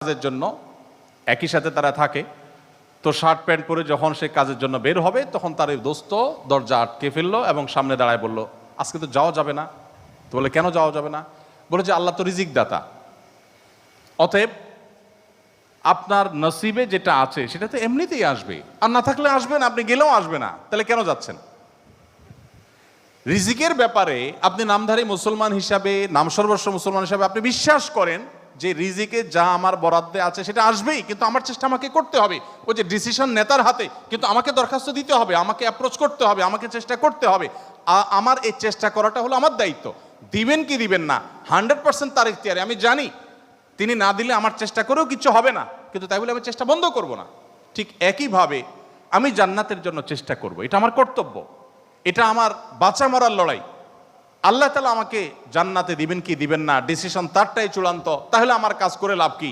কাজের জন্য একই সাথে তারা থাকে। তো শার্ট প্যান্ট পরে যখন সে কাজের জন্য বের হবে তখন তার এই দোস্ত দরজা আটকে ফেললো এবং সামনে দাঁড়ায় বলল, আজকে তো যাওয়া যাবে না। তো বলে, কেন যাওয়া যাবে না? বলে যে আল্লাহ তো রিজিক দাতা, অতএব আপনার নসিবে যেটা আছে সেটা তো এমনিতেই আসবে, আর না থাকলে আসবে না, আপনি গেলেও আসবে না, তাহলে কেন যাচ্ছেন? রিজিকের ব্যাপারে আপনি নামধারী মুসলমান হিসাবে, নামসর্বস্ব মুসলমান হিসাবে আপনি বিশ্বাস করেন যে রিজিকে যা আমার বরাদ্দে আছে সেটা আসবেই, কিন্তু আমার চেষ্টা আমাকে করতে হবে। ওই যে ডিসিশন নেতার হাতে, কিন্তু আমাকে দরখাস্ত দিতে হবে, আমাকে অ্যাপ্রোচ করতে হবে, আমাকে চেষ্টা করতে হবে। আমার এই চেষ্টা করাটা হলো আমার দায়িত্ব। দিবেন কি দিবেন না 100% তার ইখতিয়ারে। আমি জানি তিনি না দিলে আমার চেষ্টা করেও কিছু হবে না, কিন্তু তাই বলে আমি চেষ্টা বন্ধ করব না। ঠিক একইভাবে আমি জান্নাতের জন্য চেষ্টা করব, এটা আমার কর্তব্য, এটা আমার বাঁচা মরার লড়াই। আল্লাহ তাআলা আমাকে জান্নাতে দিবেন কি দিবেন না ডিসিশন তারটাই চূড়ান্ত, তাহলে আমার কাজ করে লাভ কি?